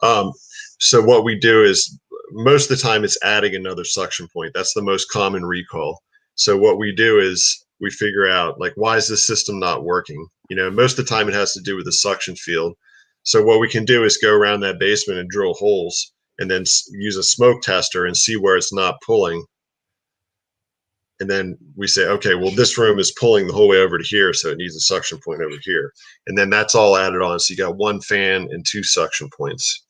So what we do is most of the time it's adding another suction point. That's the most common recall. So what we do is we figure out like, why is this system not working? Most of the time it has to do with the suction field. So what we can do is go around that basement and drill holes and then use a smoke tester and see where it's not pulling. And then we say, okay, well, this room is pulling the whole way over to here, so it needs a suction point over here. And then that's all added on. So you got 1 fan and 2 suction points.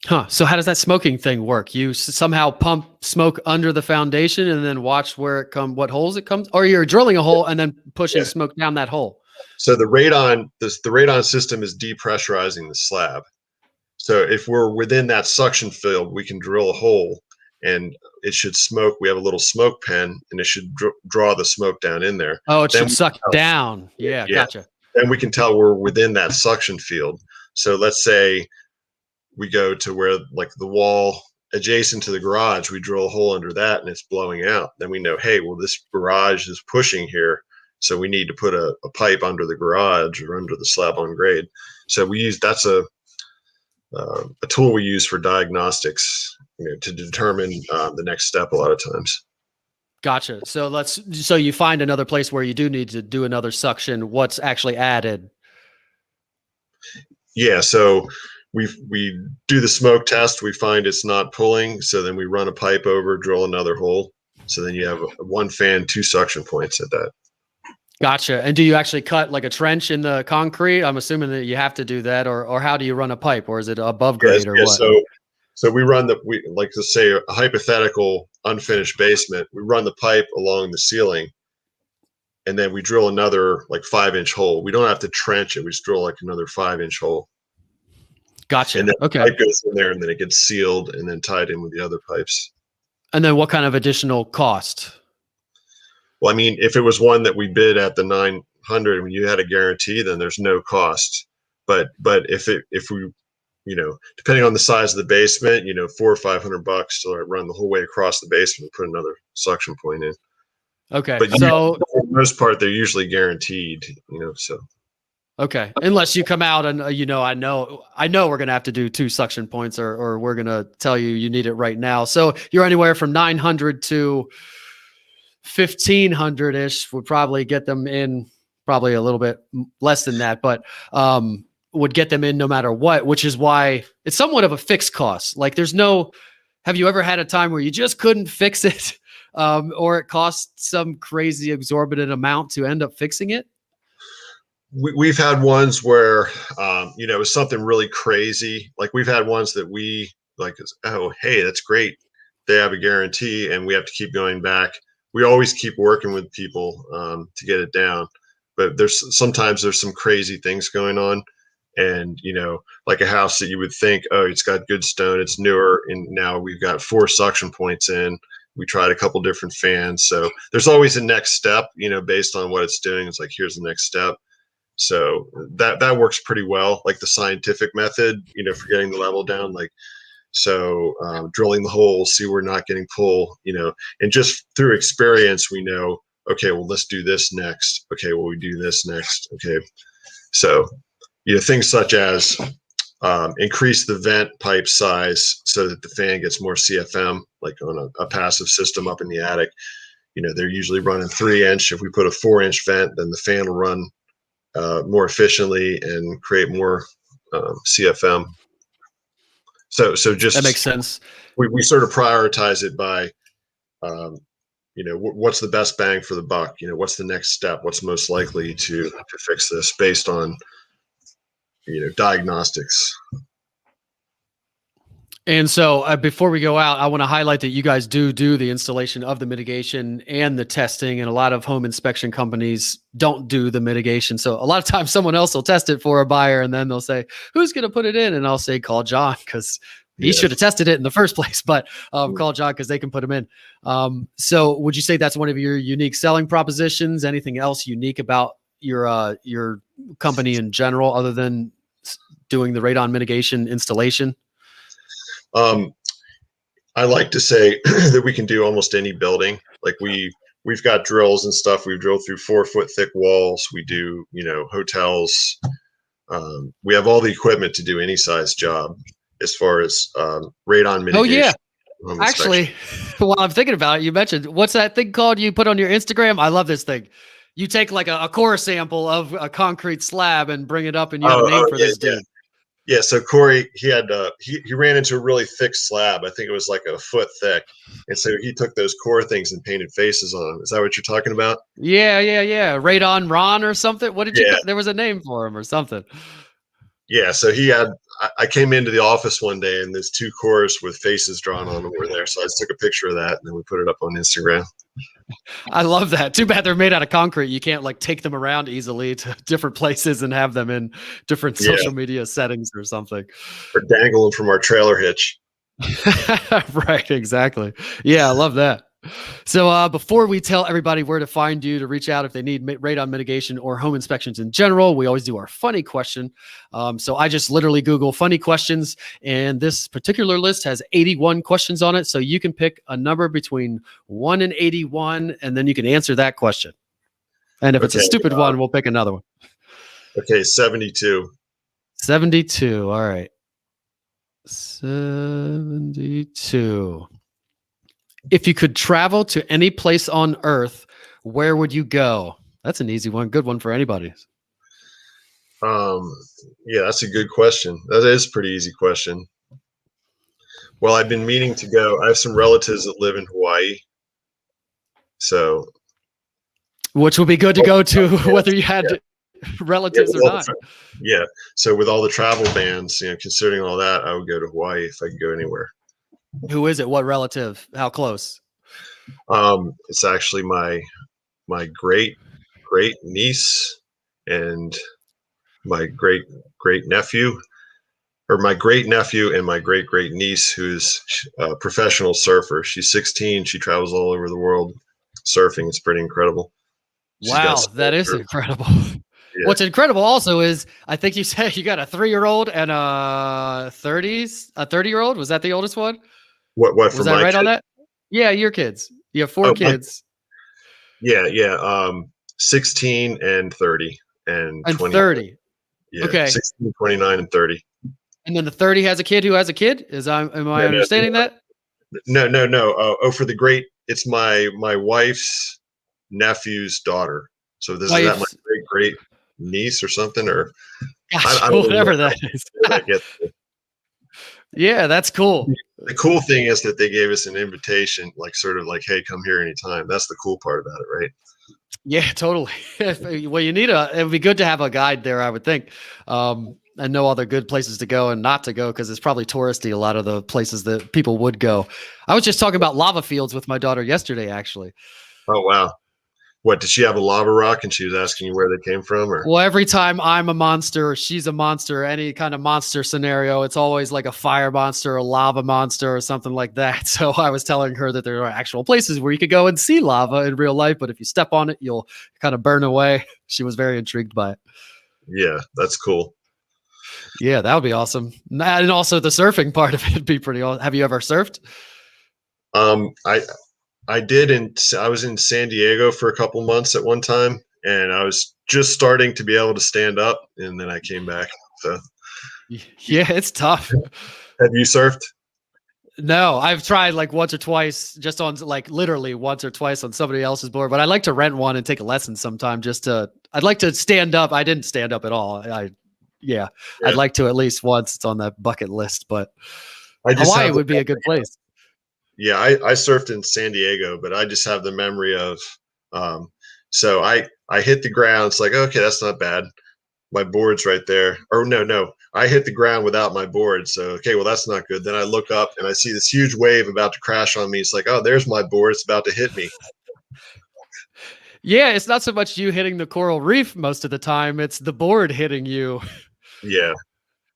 Huh. So how does that smoking thing work? You somehow pump smoke under the foundation and then watch where it comes, what holes it comes, or you're drilling a hole and then pushing smoke down that hole? So the radon system is depressurizing the slab. So if we're within that suction field, we can drill a hole and it should smoke. We have a little smoke pen and it should draw the smoke down in there. Oh, it should suck down. Yeah, gotcha. Then we can tell we're within that suction field. So let's say we go to where like the wall adjacent to the garage, we drill a hole under that and it's blowing out. Then we know, hey, well, this garage is pushing here. So we need to put a pipe under the garage or under the slab on grade. So that's a tool we use for diagnostics, to determine the next step a lot of times. Gotcha. So you find another place where you do need to do another suction. What's actually added? Yeah. So we do the smoke test. We find it's not pulling. So then we run a pipe over, drill another hole. So then you have 1 fan, 2 suction points at that. Gotcha. And do you actually cut like a trench in the concrete? I'm assuming that you have to do that, or how do you run a pipe, or is it above grade or what? So we run like to say a hypothetical unfinished basement. We run the pipe along the ceiling, and then we drill another like 5-inch hole. We don't have to trench it. We just drill like another 5-inch hole. Gotcha. And then okay. The pipe goes in there, and then it gets sealed and then tied in with the other pipes. And then what kind of additional cost? Well, I mean, if it was one that we bid at the 900 when you had a guarantee, then there's no cost. But if we, depending on the size of the basement, $400 or $500 to run the whole way across the basement and put another suction point in. Okay. But so for the most part, they're usually guaranteed, so. Okay. Unless you come out and, I know we're going to have to do 2 suction points or we're going to tell you need it right now. So you're anywhere from 900 to 1,500-ish would probably get them in, probably a little bit less than that, but would get them in no matter what, which is why it's somewhat of a fixed cost. Like have you ever had a time where you just couldn't fix it or it cost some crazy exorbitant amount to end up fixing it? We've had ones where, it was something really crazy. Like we've had ones that we like, oh, hey, that's great. They have a guarantee and we have to keep going back. We always keep working with people to get it down, but sometimes there's some crazy things going on, and like a house that you would think, oh, it's got good stone, it's newer, and now we've got 4 suction points in. We tried a couple different fans, so there's always a next step, based on what it's doing. It's like, here's the next step. So that works pretty well, like the scientific method, for getting the level down, like. So drilling the hole, see we're not getting pull, and just through experience, we know, okay, well, let's do this next. Okay, well, we do this next. Okay. So, things such as increase the vent pipe size so that the fan gets more CFM, like on a passive system up in the attic. They're usually running 3-inch. If we put a 4-inch vent, then the fan will run more efficiently and create more CFM. So just that makes sense. We sort of prioritize it by, what's the best bang for the buck? What's the next step? What's most likely to fix this based on, diagnostics. And so before we go out, I want to highlight that you guys do the installation of the mitigation and the testing, and a lot of home inspection companies don't do the mitigation. So a lot of times someone else will test it for a buyer and then they'll say, who's going to put it in? And I'll say, call John, because he should have tested it in the first place, but call John because they can put them in. So would you say that's one of your unique selling propositions? Anything else unique about your company in general, other than doing the radon mitigation installation? I like to say that we can do almost any building. Like we've got drills and stuff. We've drilled through 4-foot thick walls. We do, hotels. We have all the equipment to do any size job as far as radon mitigation. Oh yeah. home inspection. Actually, while I'm thinking about it, you mentioned, what's that thing called you put on your Instagram? I love this thing. You take like a core sample of a concrete slab and bring it up, and you have a name for Yeah, this yeah. dude. Yeah, so Corey, he had he ran into a really thick slab. I think it was like a foot thick, and so he took those core things and painted faces on them. Is that what you're talking about? Yeah. Radon Ron or something. What did you Yeah, call? There was a name for him or something. yeah. So he had. I came into the office one day, and there's two cores with faces drawn on them were there. So I just took a picture of that, and then we put it up on Instagram. I love that. Too bad they're made out of concrete. You can't like take them around easily to different places and have them in different Yeah, social media settings or something. or dangling from our trailer hitch. Right, exactly. Yeah, I love that. So before we tell everybody where to find you to reach out if they need radon mitigation or home inspections in general, we always do our funny question. So I just literally Google funny questions, and this particular list has 81 questions on it. So you can pick a number between 1 and 81, and then you can answer that question. And if it's a stupid one, we'll pick another one. Okay, 72. 72. All right. 72. If you could travel to any place on Earth, where would you go? That's an easy one. Good one for anybody. Yeah, that's a good question. That is a pretty easy question. Well, I've been meaning to go. I have some relatives that live in Hawaii. So, which would be good to go to, whether you had relatives or not. Yeah. So with all the travel bans, considering all that, I would go to Hawaii if I could go anywhere. Who is it? What relative? How close? It's actually my great niece and my great nephew, or my great nephew and my great niece, who's a professional surfer. She's 16. She travels all over the world surfing. It's pretty incredible. Wow, that is incredible. Yeah. What's incredible also is, I think you said you got a 3-year-old and a 30-year-old. Was that the oldest one? What was that right on that? Yeah, your kids. You have 4 kids. Yeah. 16 and 30 and 20. 30. Yeah. Okay. 16, 29, and 30. And then the 30 has a kid who has a kid. Am I understanding that? No. For the great, it's my wife's nephew's daughter. So this is that my great niece or something, or gosh, I don't whatever that is. Yeah, that's cool. The cool thing is that they gave us an invitation, like sort of like, hey, come here anytime. That's the cool part about it, right? Yeah, totally. Well, it would be good to have a guide there, I would think. And know all the good places to go and not to go, because it's probably touristy, a lot of the places that people would go. I was just talking about lava fields with my daughter yesterday, actually. Oh, wow. What, did she have a lava rock and she was asking you where they came from? Or? Well, every time I'm a monster, she's a monster, any kind of monster scenario, it's always like a fire monster, a lava monster, or something like that. So I was telling her that there are actual places where you could go and see lava in real life, but if you step on it, you'll kind of burn away. She was very intrigued by it. Yeah, that's cool. Yeah, that would be awesome. And also the surfing part of it would be pretty awesome. Have you ever surfed? I did, and I was in San Diego for a couple months at one time, and I was just starting to be able to stand up, and then I came back. So, yeah, it's tough. Have you surfed? No, I've tried like once or twice, just on like literally once or twice on somebody else's board, but I'd like to rent one and take a lesson sometime. I'd like to stand up. I didn't stand up at all. I'd like to at least once. It's on that bucket list, but Hawaii would be a good place. Yeah, I surfed in San Diego, but I just have the memory of, so I hit the ground. It's like, okay, that's not bad. My board's right there. Or no, I hit the ground without my board. So, okay, well, that's not good. Then I look up and I see this huge wave about to crash on me. It's like, oh, there's my board. It's about to hit me. Yeah, it's not so much you hitting the coral reef most of the time. It's the board hitting you. Yeah.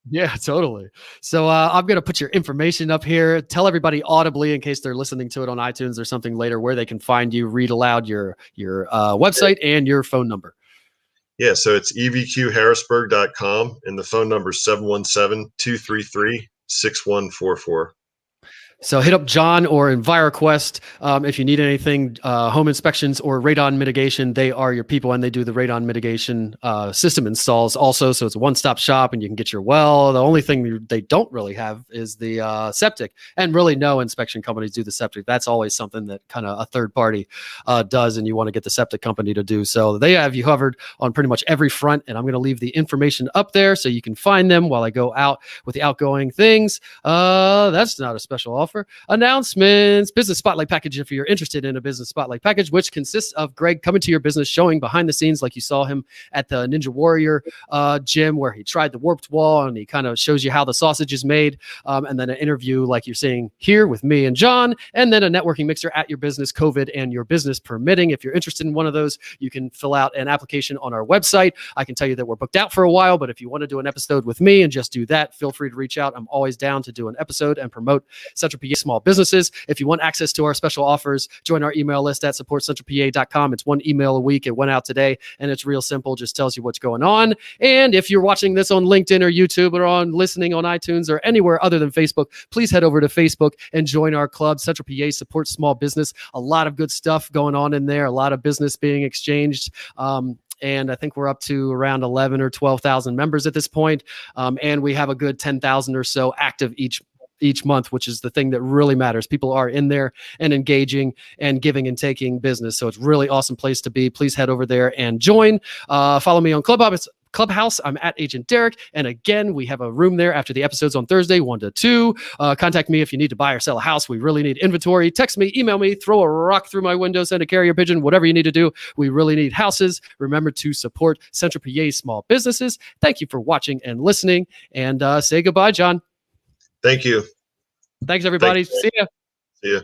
Yeah, totally. So I'm going to put your information up here. Tell everybody audibly, in case they're listening to it on iTunes or something later, where they can find you. Read aloud your website and your phone number. Yeah, so it's evqharrisburg.com, and the phone number is 717-233-6144. So hit up John or Enviroquest if you need anything, home inspections or radon mitigation. They are your people, and they do the radon mitigation system installs also. So it's a one-stop shop, and you can get your well. The only thing they don't really have is the septic, and really no inspection companies do the septic. That's always something that kind of a third party does, and you want to get the septic company to do. So they have you covered on pretty much every front, and I'm going to leave the information up there so you can find them while I go out with the outgoing things. That's not a special offer. Announcements, business spotlight package. If you're interested in a business spotlight package, which consists of Greg coming to your business, showing behind the scenes, like you saw him at the Ninja Warrior gym, where he tried the warped wall and he kind of shows you how the sausage is made. And then an interview like you're seeing here with me and John, and then a networking mixer at your business, COVID and your business permitting. If you're interested in one of those, you can fill out an application on our website. I can tell you that we're booked out for a while, but if you want to do an episode with me and just do that, feel free to reach out. I'm always down to do an episode and promote Central PA small businesses. If you want access to our special offers, join our email list at supportcentralpa.com. It's one email a week. It went out today, and it's real simple. Just tells you what's going on. And if you're watching this on LinkedIn or YouTube or listening on iTunes or anywhere other than Facebook, please head over to Facebook and join our club. Central PA supports small business. A lot of good stuff going on in there. A lot of business being exchanged. And I think we're up to around 11 or 12,000 members at this point. And we have a good 10,000 or so active each month, which is the thing that really matters. People are in there and engaging and giving and taking business. So it's really awesome place to be. Please head over there and join. Follow me on Clubhouse. I'm at Agent Derek. And again, we have a room there after the episodes on Thursday, 1 to 2. Contact me if you need to buy or sell a house. We really need inventory. Text me, email me, throw a rock through my window, send a carrier pigeon, whatever you need to do. We really need houses. Remember to support Central PA small businesses. Thank you for watching and listening. And say goodbye, John. Thank you. Thanks, everybody. See ya. See ya.